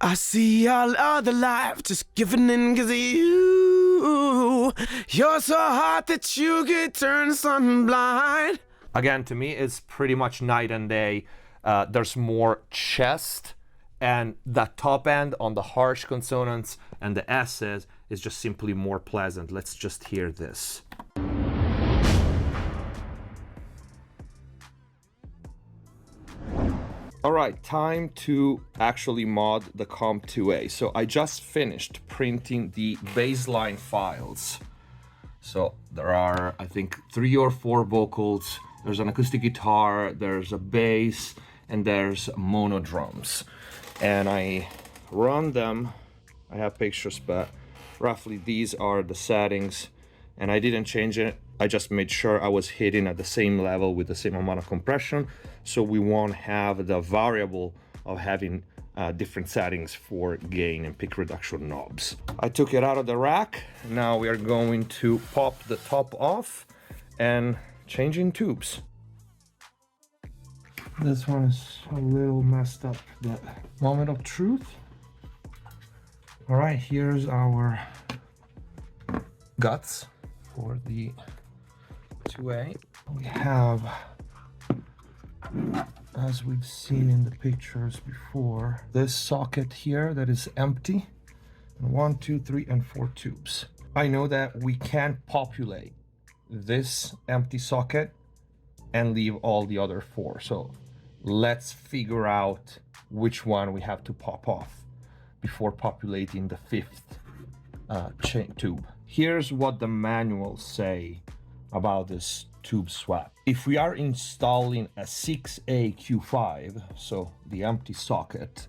I see all other life just giving in 'cause of you. You're so hot that you could turn sun blind. Again, to me, it's pretty much night and day. There's more chest, and the top end on the harsh consonants and the S's is just simply more pleasant. Let's just hear this. All right, time to actually mod the Comp-2A. So I just finished printing the baseline files. So there are, I think, 3 or 4 vocals. There's an acoustic guitar, there's a bass, and there's mono drums. And I run them. I have pictures, but roughly these are the settings. And I didn't change it. I just made sure I was hitting at the same level with the same amount of compression, so we won't have the variable of having different settings for gain and peak reduction knobs. I took it out of the rack. Now we are going to pop the top off and changing tubes. This one is a little messed up, but moment of truth. All right, here's our guts for the 2A. We have, as we've seen in the pictures before, this socket here that is empty, and 1, 2, 3, and 4 tubes. I know that we can't populate this empty socket and leave all the other 4, so let's figure out which one we have to pop off before populating the 5th tube. Here's what the manuals say about this tube swap. If we are installing a 6A Q5, so the empty socket,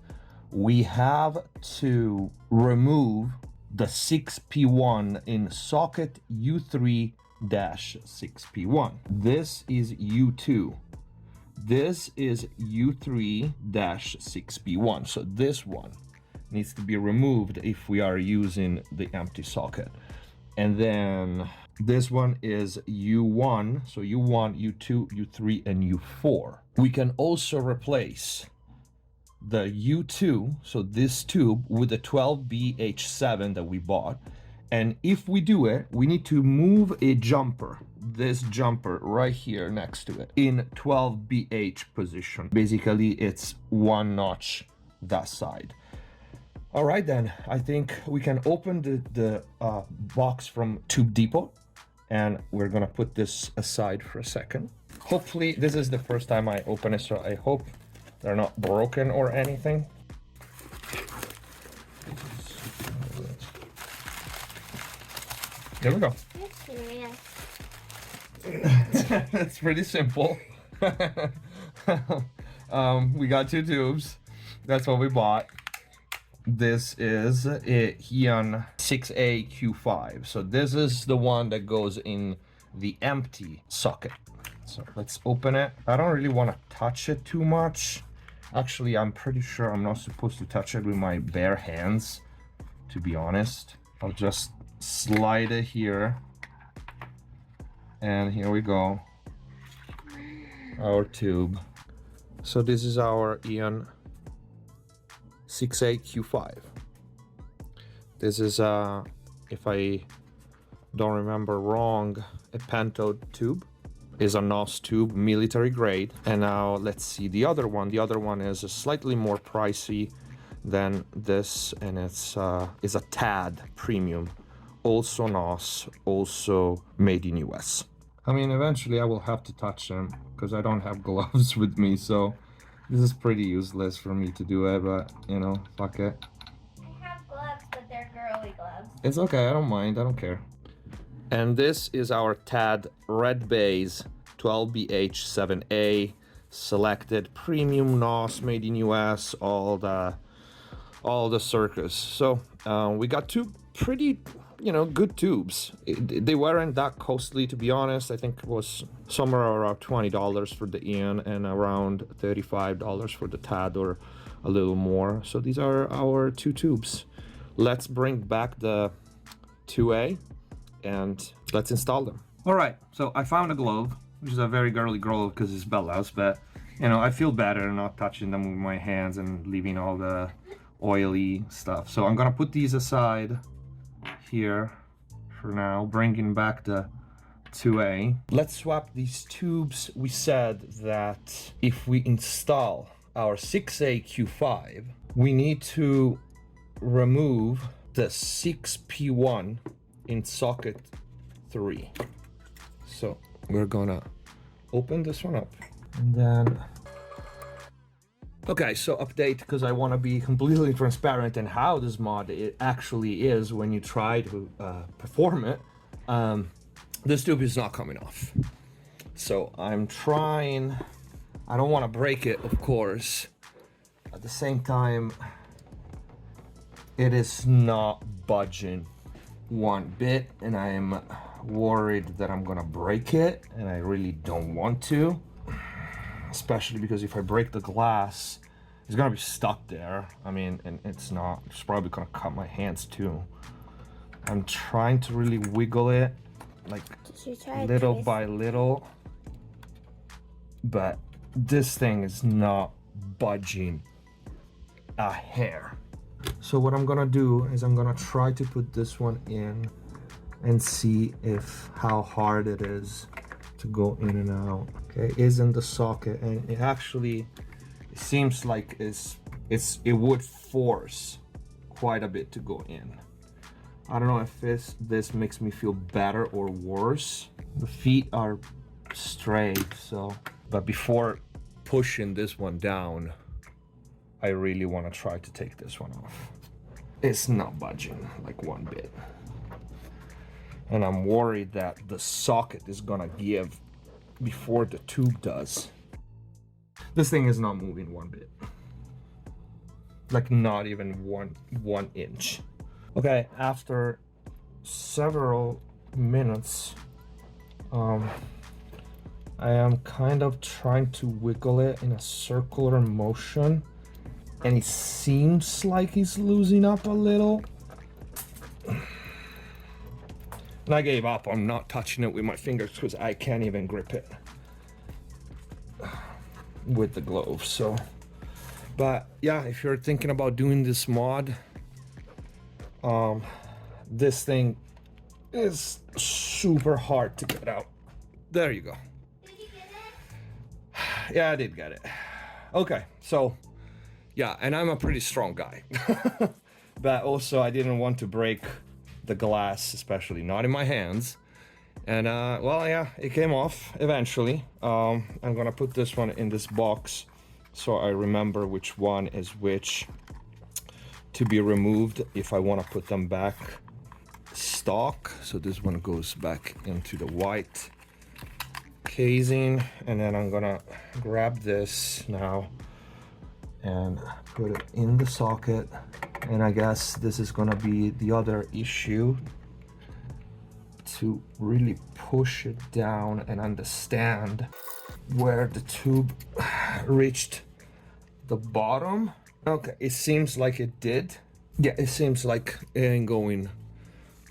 we have to remove the 6P1 in socket U3-6P1. This is U2. This is U3-6P1. So this one needs to be removed if we are using the empty socket. And then this one is U1, so U1, U2, U3, and U4. We can also replace the U2, so this tube, with the 12BH7 that we bought. And if we do it, we need to move a jumper, this jumper right here next to it, in 12BH position. Basically, it's 1 notch that side. All right, then, I think we can open the box from Tube Depot, and we're gonna put this aside for a second. Hopefully, this is the first time I open it, so I hope they're not broken or anything. There we go. It's pretty simple. We got 2 tubes. That's what we bought. This is a Heian 6A Q5. So this is the one that goes in the empty socket. So let's open it. I don't really want to touch it too much. Actually, I'm pretty sure I'm not supposed to touch it with my bare hands, to be honest. I'll just slide it here. And here we go. Our tube. So this is our Heian 6A Q5. This is if I don't remember wrong, a pentode tube. Is a NOS tube, military grade. And now let's see the other one. The other one is slightly more pricey than this, and it's is a tad premium, also NOS, also made in US. I mean, eventually I will have to touch them because I don't have gloves with me, so this is pretty useless for me to do it, but you know, fuck it. I have gloves, but they're girly gloves. It's okay, I don't mind, I don't care. And this is our TAD Red Base 12BH7A selected premium NOS made in US, all the circus. So we got 2 pretty, you know, good tubes. They weren't that costly, to be honest. I think it was somewhere around $20 for the Heian and around $35 for the TAD, or a little more. So these are our 2 tubes. Let's bring back the 2A and let's install them. All right, so I found a glove, which is a very girly glove because it's bellows, but you know, I feel better not touching them with my hands and leaving all the oily stuff. So I'm gonna put these aside here for now, bringing back the 2A. Let's swap these tubes. We said that if we install our 6A Q5, we need to remove the 6P1 in socket 3. So we're gonna open this one up and then okay, so update, because I want to be completely transparent in how this mod it actually is when you try to perform it. This tube is not coming off, so I'm trying. I don't want to break it, of course. At the same time, it is not budging one bit, and I am worried that I'm gonna break it, and I really don't want to. Especially because if I break the glass, it's gonna be stuck there. I mean, and it's probably gonna cut my hands too. I'm trying to really wiggle it, like little by little, but this thing is not budging a hair. So what I'm gonna do is I'm gonna try to put this one in and see how hard it is to go in and out. Okay, is in the socket, and it seems like it would force quite a bit to go in. I don't know if this makes me feel better or worse. The feet are straight, so but before pushing this one down, I really want to try to take this one off. It's not budging like one bit. And I'm worried that the socket is gonna give before the tube does. This thing is not moving one bit. Like not even one inch. Okay, after several minutes, I am kind of trying to wiggle it in a circular motion, and it seems like he's losing up a little. And I gave up on not touching it with my fingers because I can't even grip it with the gloves. So, but yeah, if you're thinking about doing this mod, this thing is super hard to get out. There you go. Did you get it? Yeah, I did get it. Okay, so yeah, and I'm a pretty strong guy. But also I didn't want to break the glass, especially not in my hands. And well, yeah, it came off eventually. I'm gonna put this one in this box so I remember which one is which to be removed if I want to put them back stock. So this one goes back into the white casing, and then I'm gonna grab this now and put it in the socket. And I guess this is gonna be the other issue, to really push it down and understand where the tube reached the bottom. Okay, it seems like it did. Yeah, it seems like it ain't going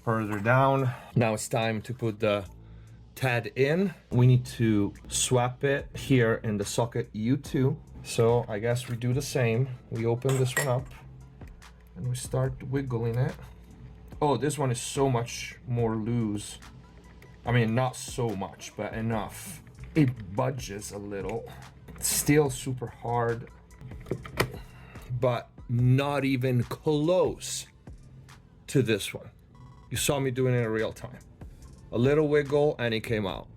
further down. Now it's time to put the TAD in. We need to swap it here in the socket U2. So I guess we do the same. We open this one up and we start wiggling it. Oh, this one is so much more loose. I mean, not so much, but enough. It budges a little. It's still super hard, but not even close to this one. You saw me doing it in real time. A little wiggle and it came out.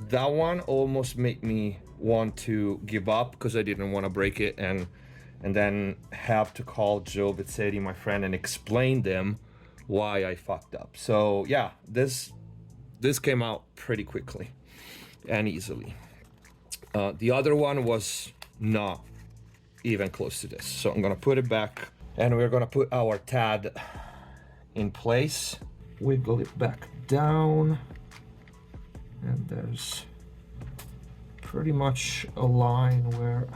That one almost made me want to give up because I didn't want to break it and then have to call Joe Vizin, my friend, and explain them why I fucked up. So yeah, this came out pretty quickly and easily. The other one was not even close to this. So I'm gonna put it back and we're gonna put our TAD in place. Wiggle it back down. And there's pretty much a line where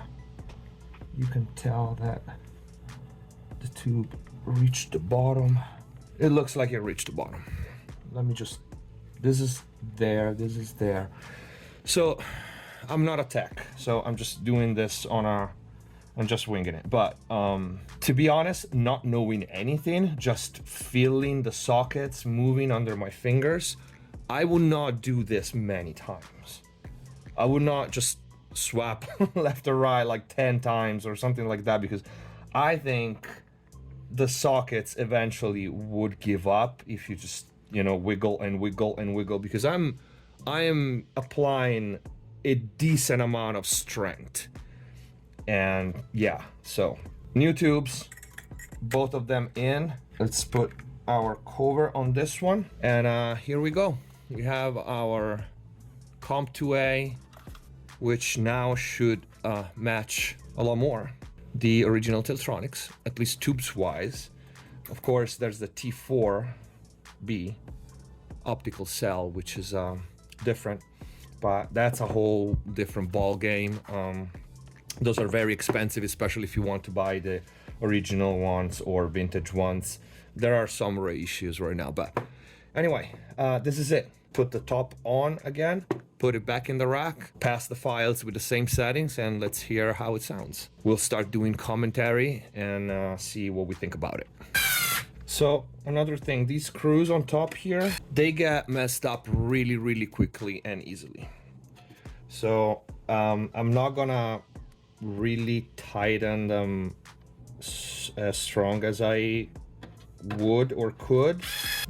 you can tell that the tube reached the bottom. It looks like it reached the bottom. Let me just, this is there, this is there. So I'm not a tech, so I'm just doing this on a I'm just winging it. But to be honest, not knowing anything, just feeling the sockets moving under my fingers, I would not do this many times. I would not just swap left or right like 10 times or something like that, because I think the sockets eventually would give up if you just, you know, wiggle and wiggle and wiggle, because I am applying a decent amount of strength. And yeah, so new tubes, both of them in. Let's put our cover on this one, and here we go. We have our Comp-2A, which now should match a lot more the original Teletronix, at least tubes wise. Of course, there's the T4B optical cell, which is different, but that's a whole different ball game. Those are very expensive, especially if you want to buy the original ones or vintage ones. There are some reissues right now, but anyway, this is it. Put the top on again, put it back in the rack, pass the files with the same settings, and let's hear how it sounds. We'll start doing commentary and see what we think about it. So another thing, these screws on top here, they get messed up really, really quickly and easily. So I'm not gonna really tighten them as strong as I would or could,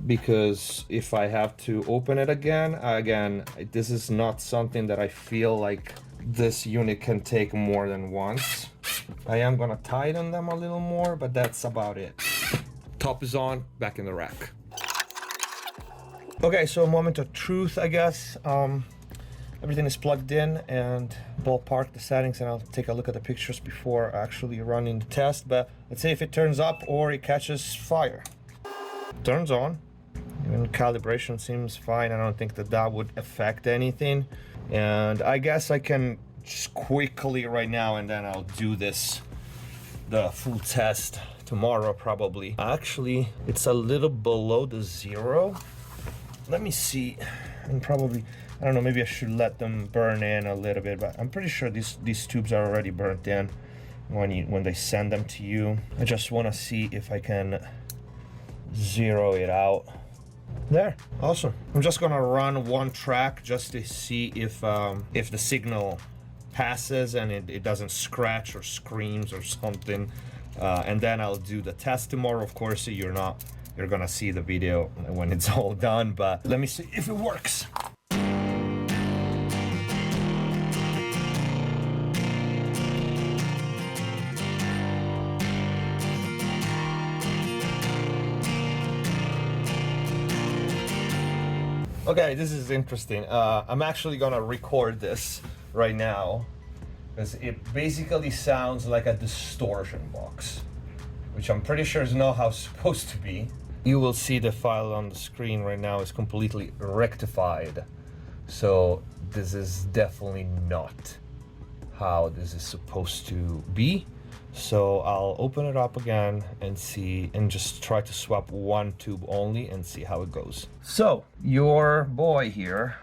because if I have to open it again, this is not something that I feel like this unit can take more than once. I am gonna tighten them a little more, but that's about it. Top is on, back in the rack. Okay, so a moment of truth, I guess. Everything is plugged in, and ballpark the settings, and I'll take a look at the pictures before actually running the test. But let's see if it turns up or it catches fire. Turns on. Even calibration seems fine. I don't think that would affect anything. And I guess I can just quickly right now, and then I'll do the full test tomorrow probably. Actually, it's a little below the 0. Let me see, and probably, I don't know, maybe I should let them burn in a little bit, but I'm pretty sure these tubes are already burnt in when they send them to you. I just want to see if I can zero it out. There, awesome. I'm just gonna run one track just to see if the signal passes and it doesn't scratch or screams or something, and then I'll do the test tomorrow. Of course, you're gonna see the video when it's all done, but let me see if it works. Okay, this is interesting. I'm actually gonna record this right now because it basically sounds like a distortion box, which I'm pretty sure is not how it's supposed to be. You will see the file on the screen right now is completely rectified. So this is definitely not how this is supposed to be. So I'll open it up again and see, and just try to swap one tube only and see how it goes. So your boy here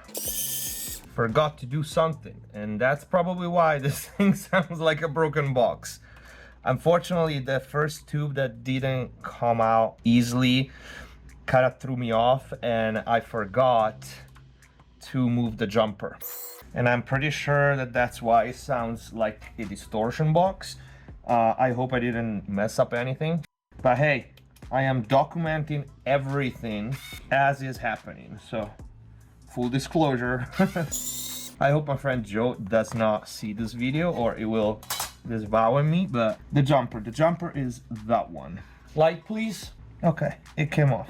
forgot to do something, and that's probably why this thing sounds like a broken box. Unfortunately, the first tube that didn't come out easily kind of threw me off, and I forgot to move the jumper. And I'm pretty sure that that's why it sounds like a distortion box. I hope I didn't mess up anything, but hey, I am documenting everything as is happening, so full disclosure. I hope my friend Joe does not see this video or it will disavour me, but the jumper is that one. Light, please. Okay, it came off.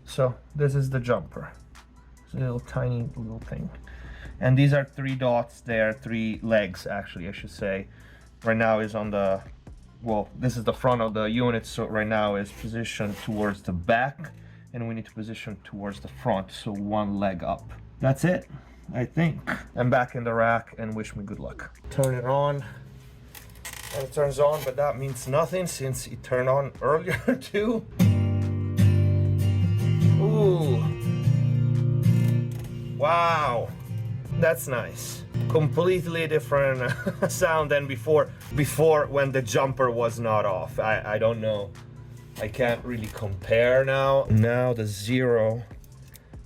So this is the jumper. It's a little tiny little thing. And these are 3 dots there, 3 legs actually, I should say. Right now is on the, well, this is the front of the unit, so right now is positioned towards the back, and we need to position towards the front, so 1 leg up. That's it, I think. I'm back in the rack, and wish me good luck. Turn it on, and it turns on, but that means nothing since it turned on earlier too. Ooh. Wow. That's nice. Completely different sound than before when the jumper was not off. I don't know. I can't really compare now. Now the 0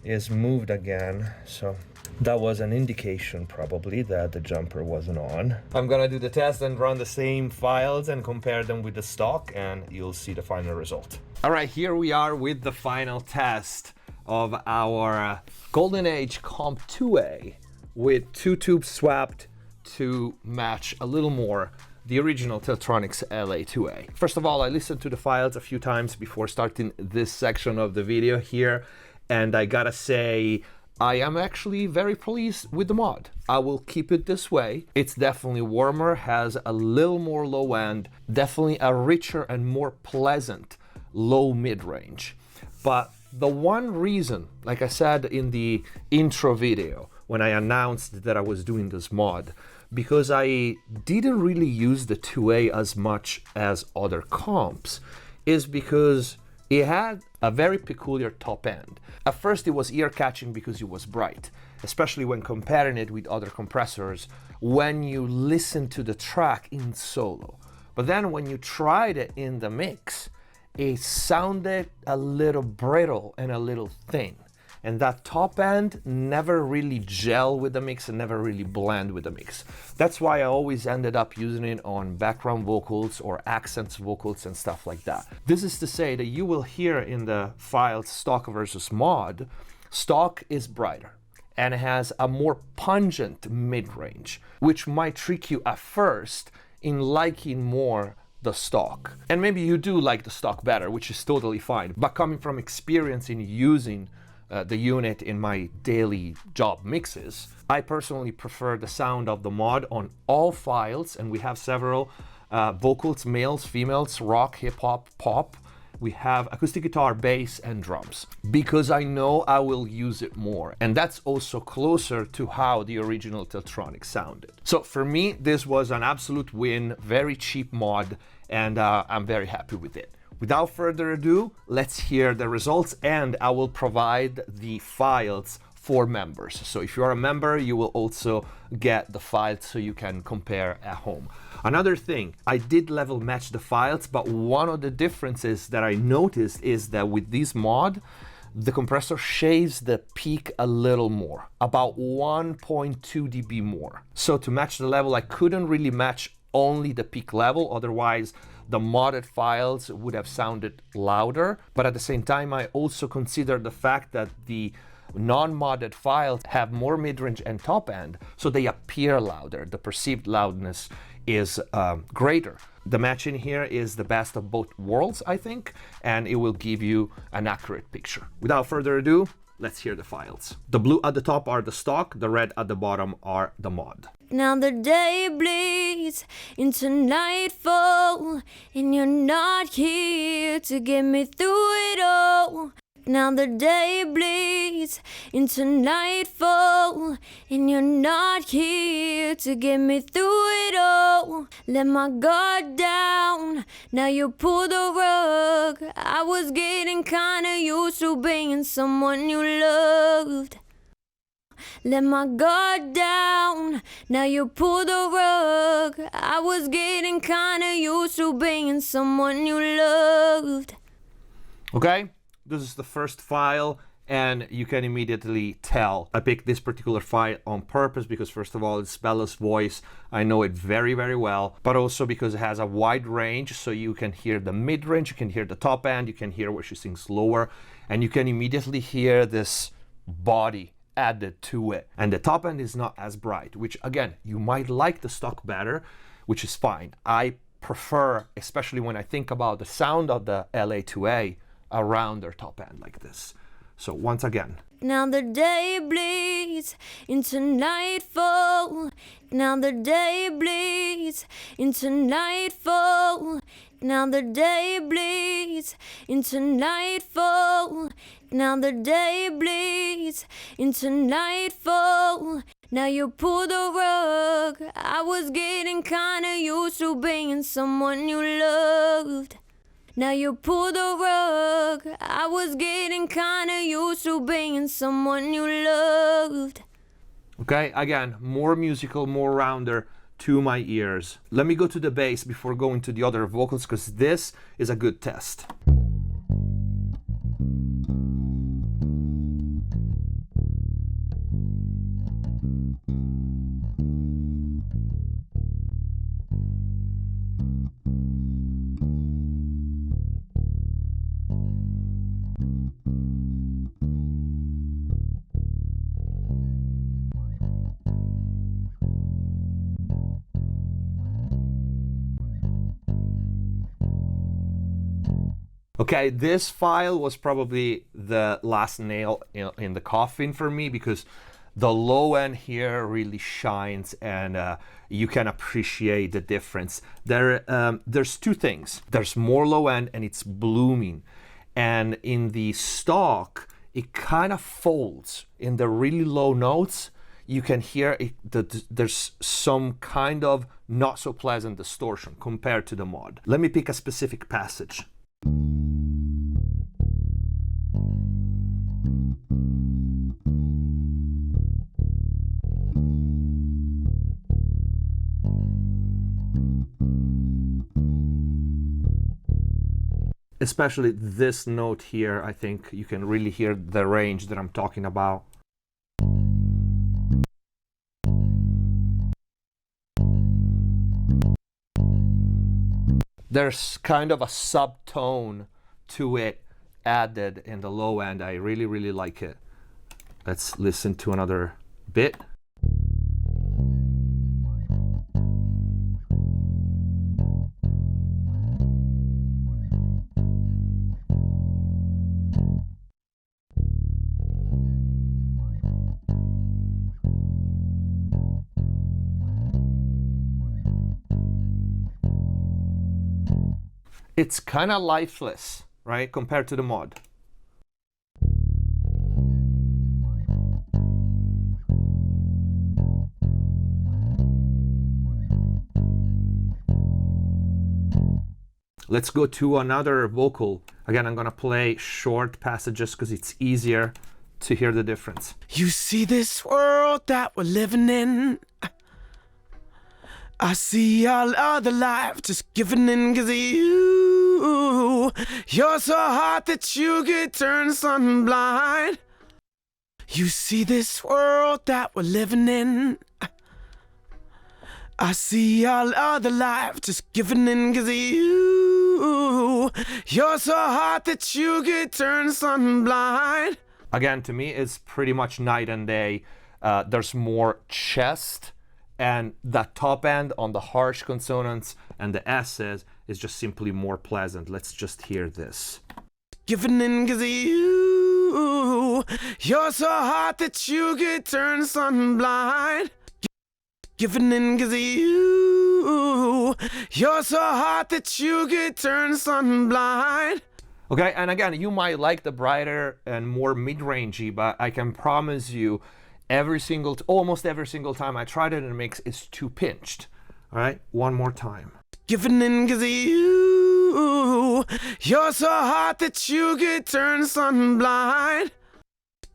is moved again, so that was an indication probably that the jumper wasn't on. I'm gonna do the test and run the same files and compare them with the stock, and you'll see the final result. All right, here we are with the final test of our Golden Age Comp-2A with 2 tubes swapped to match a little more the original Teletronix LA-2A. First of all, I listened to the files a few times before starting this section of the video here, and I gotta say, I am actually very pleased with the mod. I will keep it this way. It's definitely warmer, has a little more low end, definitely a richer and more pleasant low mid-range. But the one reason, like I said in the intro video, when I announced that I was doing this mod, because I didn't really use the 2A as much as other comps, is because it had a very peculiar top end. At first it was ear-catching because it was bright, especially when comparing it with other compressors when you listen to the track in solo. But then when you tried it in the mix, it sounded a little brittle and a little thin. And that top end never really gel with the mix and never really blend with the mix. That's why I always ended up using it on background vocals or accents vocals and stuff like that. This is to say that you will hear in the files stock versus mod, stock is brighter and it has a more pungent mid-range, which might trick you at first in liking more the stock. And maybe you do like the stock better, which is totally fine. But coming from experience in using the unit in my daily job mixes, I personally prefer the sound of the mod on all files, and we have several vocals, males, females, rock, hip-hop, pop. We have acoustic guitar, bass, and drums, because I know I will use it more. And that's also closer to how the original Teletronix sounded. So for me, this was an absolute win, very cheap mod, and I'm very happy with it. Without further ado, let's hear the results, and I will provide the files for members. So if you're a member, you will also get the files so you can compare at home. Another thing, I did level match the files, but one of the differences that I noticed is that with this mod, the compressor shaves the peak a little more, about 1.2 dB more. So to match the level, I couldn't really match only the peak level, otherwise the modded files would have sounded louder. But at the same time, I also consider the fact that the non-modded files have more mid-range and top end, so they appear louder. The perceived loudness is greater. The matching here is the best of both worlds, I think, and it will give you an accurate picture. Without further ado, let's hear the files. The blue at the top are the stock, the red at the bottom are the mod. Now the day bleeds into nightfall, and you're not here to get me through it all. Now the day bleeds into nightfall, and you're not here to get me through it all. Let my guard down, now you pull the rug. I was getting kinda used to being someone you loved. Let my guard down, now you pull the rug. I was getting kinda used to being someone you loved. Okay, this is the first file, and you can immediately tell. I picked this particular file on purpose because, first of all, it's Bella's voice. I know it very, very well, but also because it has a wide range, so you can hear the mid-range, you can hear the top end, you can hear where she sings lower, and you can immediately hear this body added to it. And the top end is not as bright, which again, you might like the stock better, which is fine. I prefer, especially when I think about the sound of the LA-2A, around their top end like this. So once again. Now the day bleeds into nightfall. Now the day bleeds into nightfall. Now the day bleeds into nightfall. Now the day bleeds into nightfall. Now you pull the rug. I was getting kinda used to being someone you loved. Now you pull the rug. I was getting kinda used to being someone you loved. Okay, again, more musical, more rounder to my ears. Let me go to the bass before going to the other vocals, because this is a good test. Okay, this file was probably the last nail in the coffin for me, because the low end here really shines, and you can appreciate the difference. There's two things. There's more low end and it's blooming. And in the stock, it kind of folds. In the really low notes, you can hear there's some kind of not so pleasant distortion compared to the mod. Let me pick a specific passage. Especially this note here, I think you can really hear the range that I'm talking about. There's kind of a subtone to it added in the low end. I really, really like it. Let's listen to another bit. It's kind of lifeless, right, compared to the mod. Let's go to another vocal. Again, I'm gonna play short passages because it's easier to hear the difference. You see this world that we're living in? I see all other life just giving in cause of you. You're so hot that you could turn sun blind. You see this world that we're living in? I see all other life just giving in cause of you. You're so hot that you could turn sun blind. Again, to me, it's pretty much night and day. There's more chest, and the top end on the harsh consonants and the S's is just simply more pleasant. Let's just hear this. Giving in cause of you. You're so hot that you could turn sun blind. Giving in cause of you. You're so hot that you could turn sun blind. Okay, and again, you might like the brighter and more mid-rangey, but I can promise you almost every single time I tried it in a mix, it's too pinched. All right, one more time. Giving in cause of you. You're so hot that you could turn sun blind.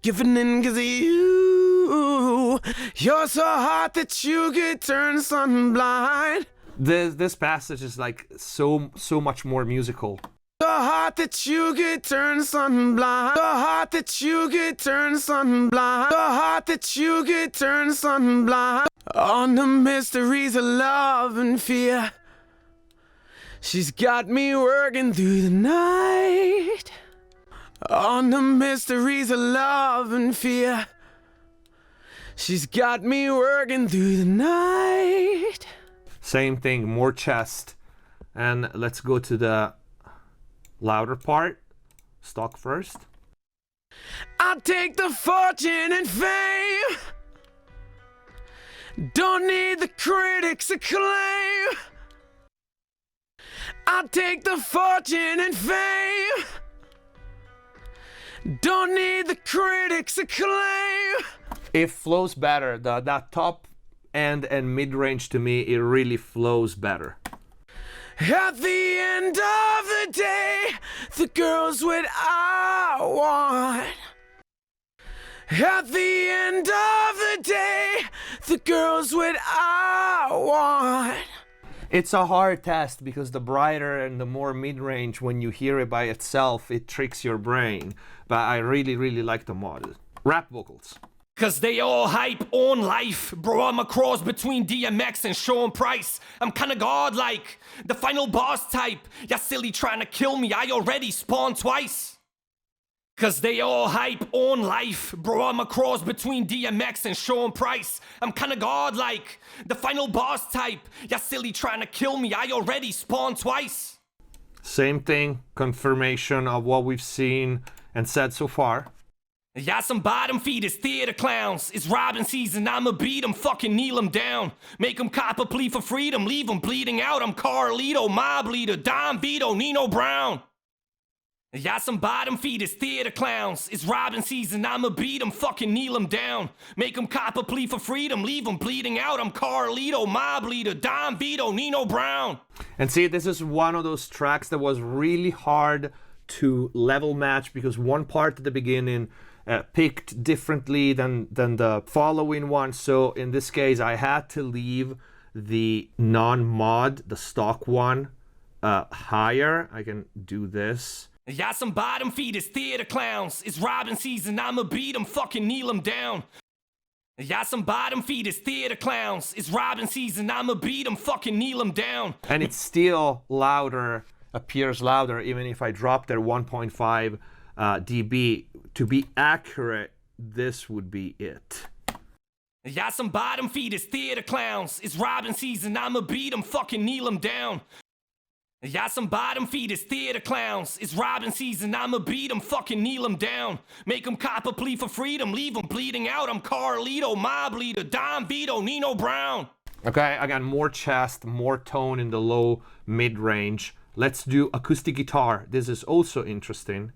Giving in cause of you. You're so hot that you could turn sun blind. This passage is like so much more musical. So hot that you could turn sun blind. So hot that you could turn sun blind. So hot that you could turn sun blind. On the mysteries of love and fear, she's got me working through the night. On the mysteries of love and fear, she's got me working through the night. Same thing, more chest. And let's go to the louder part. Stock first. I'll take the fortune and fame. Don't need the critics' acclaim. I'll take the fortune and fame. Don't need the critics' acclaim. It flows better. That top end and mid-range, to me, it really flows better. At the end of the day, the girl's what I want. At the end of the day, the girls what I want. It's a hard test because the brighter and the more mid-range, when you hear it by itself, it tricks your brain. But I really, really like the mod. Rap vocals. Cause they all hype on life. Bro, I'm a cross between DMX and Sean Price. I'm kinda godlike, the final boss type. Y'all silly trying to kill me, I already spawned twice. Cause they all hype on life. Bro, I'm a cross between DMX and Sean Price. I'm kinda godlike, the final boss type. Y'all silly trying to kill me, I already spawned twice. Same thing, confirmation of what we've seen and said so far. Y'all some bottom feeders, theater clowns. It's robbing season, I'ma beat 'em, fucking kneel 'em down. Make 'em cop a plea for freedom, leave 'em bleeding out. I'm Carlito, mob leader, Don Vito, Nino Brown. Y'all some bottom feeders, theater clowns. It's robbing season, I'ma beat 'em, fucking kneel 'em down. Make 'em cop a plea for freedom, leave 'em bleeding out. I'm Carlito, mob leader, Don Vito, Nino Brown. And see, this is one of those tracks that was really hard to level match because one part at the beginning picked differently than the following one. So in this case, I had to leave the non-mod, the stock one, higher. I can do this. Y'all some bottom feeders, theater clowns. It's robbing season, I'ma beat 'em, fucking kneel 'em down. Y'all some bottom feeders, theater clowns. It's robbing season, I'ma beat 'em, fucking kneel 'em down. And it's still louder, appears louder, even if I drop their 1.5 dB. To be accurate, this would be it. Y'all some bottom feeders, theater clowns. It's robbing season, I'ma beat 'em, fucking kneel 'em down. Y'all some bottom feeders, theater clowns. It's robbing season, I'ma beat 'em, fucking kneel 'em down. Make 'em cop a plea for freedom, leave 'em bleeding out. I'm Carlito, mob leader, Don Vito, Nino Brown. Okay, again, more chest, more tone in the low mid-range. Let's do acoustic guitar. This is also interesting.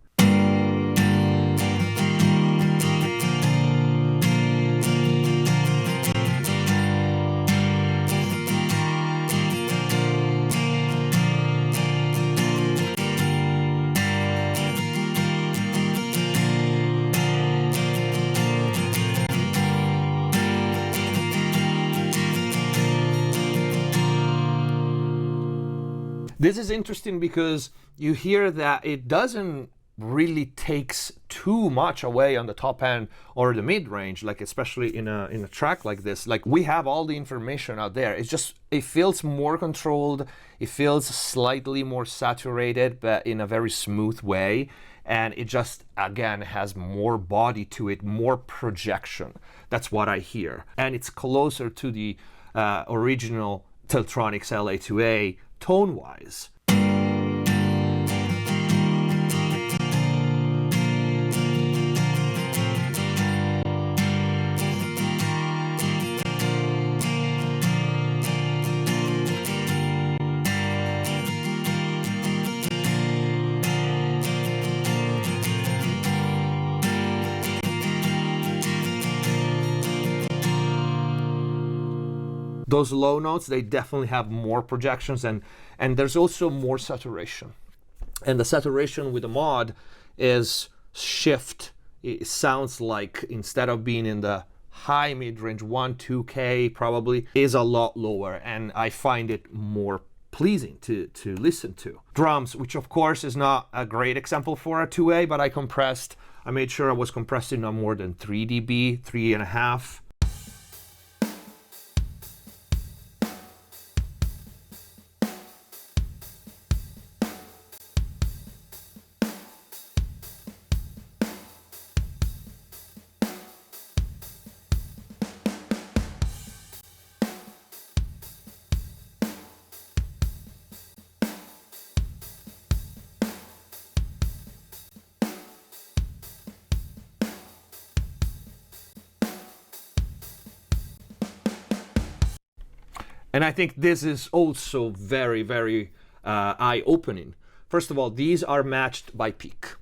This is interesting because you hear that it doesn't really takes too much away on the top end or the mid range, like especially in a track like this. Like we have all the information out there. It's just, it feels more controlled. It feels slightly more saturated, but in a very smooth way. And it just, again, has more body to it, more projection. That's what I hear. And it's closer to the original Teletronix LA-2A tone-wise. Those low notes, they definitely have more projections, and there's also more saturation. And the saturation with the mod is shift. It sounds like instead of being in the high mid-range, 1-2K probably, is a lot lower, and I find it more pleasing to listen to. Drums, which of course is not a great example for a 2A, but I made sure I was compressing no more than 3 dB, 3.5. And I think this is also very, very eye-opening. First of all, these are matched by peak.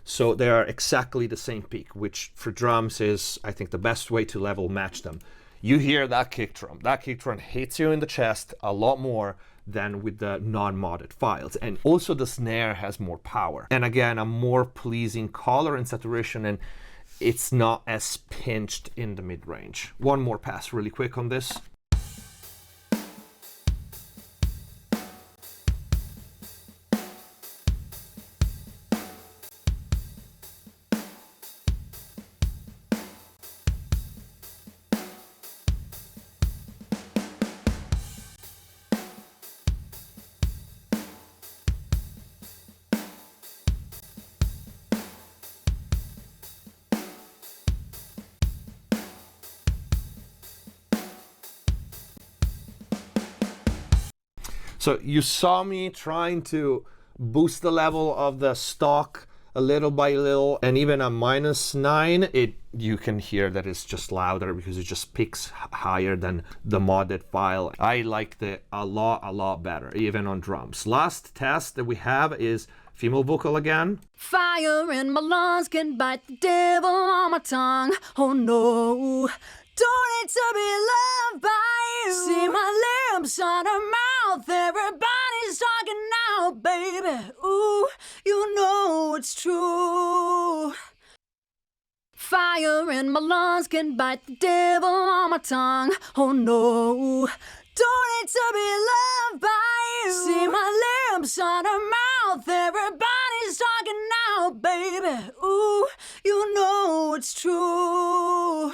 So they are exactly the same peak, which for drums is, I think, the best way to level match them. You hear that kick drum. That kick drum hits you in the chest a lot more than with the non-modded files. And also the snare has more power. And again, a more pleasing color and saturation. And it's not as pinched in the mid-range. One more pass really quick on this. So you saw me trying to boost the level of the stock a little by little, and even a -9, you can hear that it's just louder because it just picks higher than the modded file. I liked it a lot better, even on drums. Last test that we have is female vocal again. Fire in my lungs can bite the devil on my tongue. Oh no, don't need to be loved by you. See my lips on her mouth, everybody's talking now, baby. Ooh, you know it's true. Fire in my lungs can bite the devil on my tongue. Oh no, don't need to be loved by you. See my lips on her mouth, everybody's talking now, baby. Ooh, you know it's true.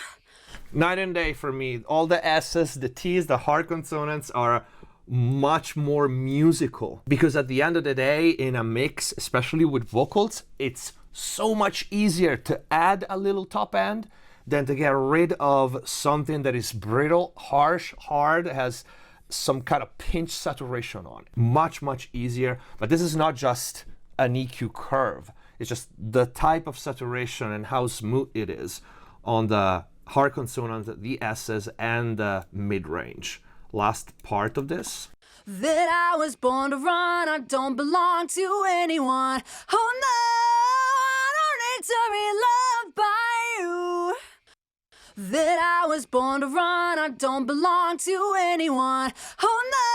Night and day for me. All the S's, the T's, the hard consonants are much more musical, because at the end of the day, in a mix, especially with vocals, it's so much easier to add a little top end than to get rid of something that is brittle, harsh, hard, has some kind of pinch saturation on it. Much easier. But this is not just an EQ curve, it's just the type of saturation and how smooth it is on the hard consonants, the S's, and the mid-range. Last part of this. That I was born to run, I don't belong to anyone. Oh no, I don't need to be loved by you. That I was born to run, I don't belong to anyone. Oh no,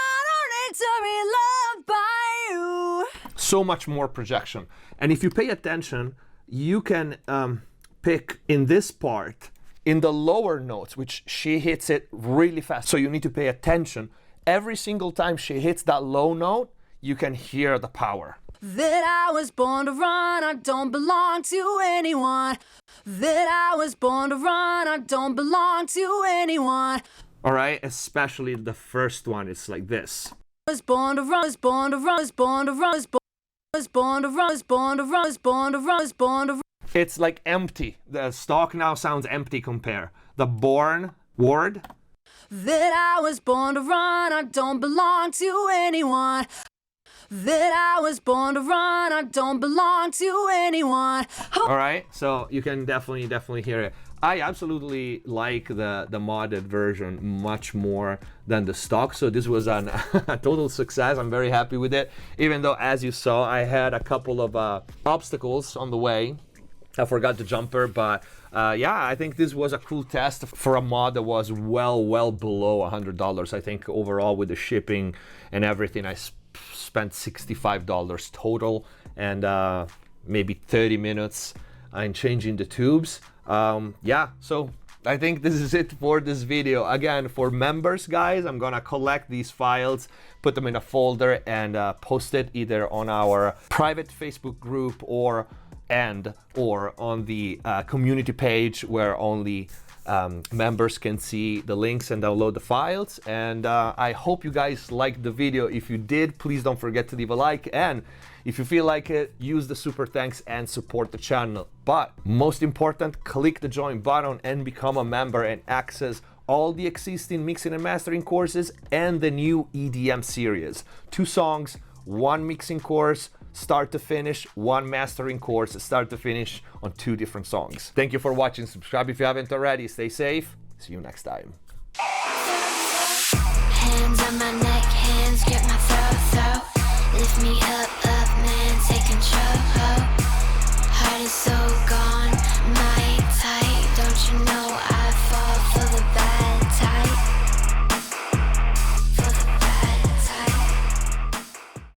I don't need to be loved by you. So much more projection. And if you pay attention, you can pick in this part, in the lower notes, which she hits it really fast. So you need to pay attention. Every single time she hits that low note, you can hear the power. That I was born to run, I don't belong to anyone. That I was born to run, I don't belong to anyone. All right, especially the first one, it's like this. Was born to run, was born to run, was born to run, was born to run, was born to run, was born to run, was born to run. It's like empty. The stock now sounds empty compare. The born word. That I was born to run, I don't belong to anyone. That I was born to run, I don't belong to anyone. All right, so you can definitely hear it. I absolutely like the modded version much more than the stock, so this was a total success. I'm very happy with it, even though, as you saw, I had a couple of obstacles on the way. I forgot the jumper, but yeah, I think this was a cool test for a mod that was well below $100. I think overall with the shipping and everything, I spent $65 total, and maybe 30 minutes in changing the tubes. Yeah, so I think this is it for this video. Again, for members, guys, I'm gonna collect these files, put them in a folder, and post it either on our private Facebook group or on the community page, where only members can see the links and download the files. And I hope you guys liked the video. If you did, please don't forget to leave a like, and if you feel like it, use the super thanks and support the channel. But most important, click the join button and become a member and access all the existing mixing and mastering courses and the new EDM series. 2 songs, 1 mixing course, start to finish, 1 mastering course, start to finish, on 2 different songs. Thank you for watching. Subscribe if you haven't already. Stay safe. See you next time. Hands on my neck, hands grip my throat. Lift me up, man, take control.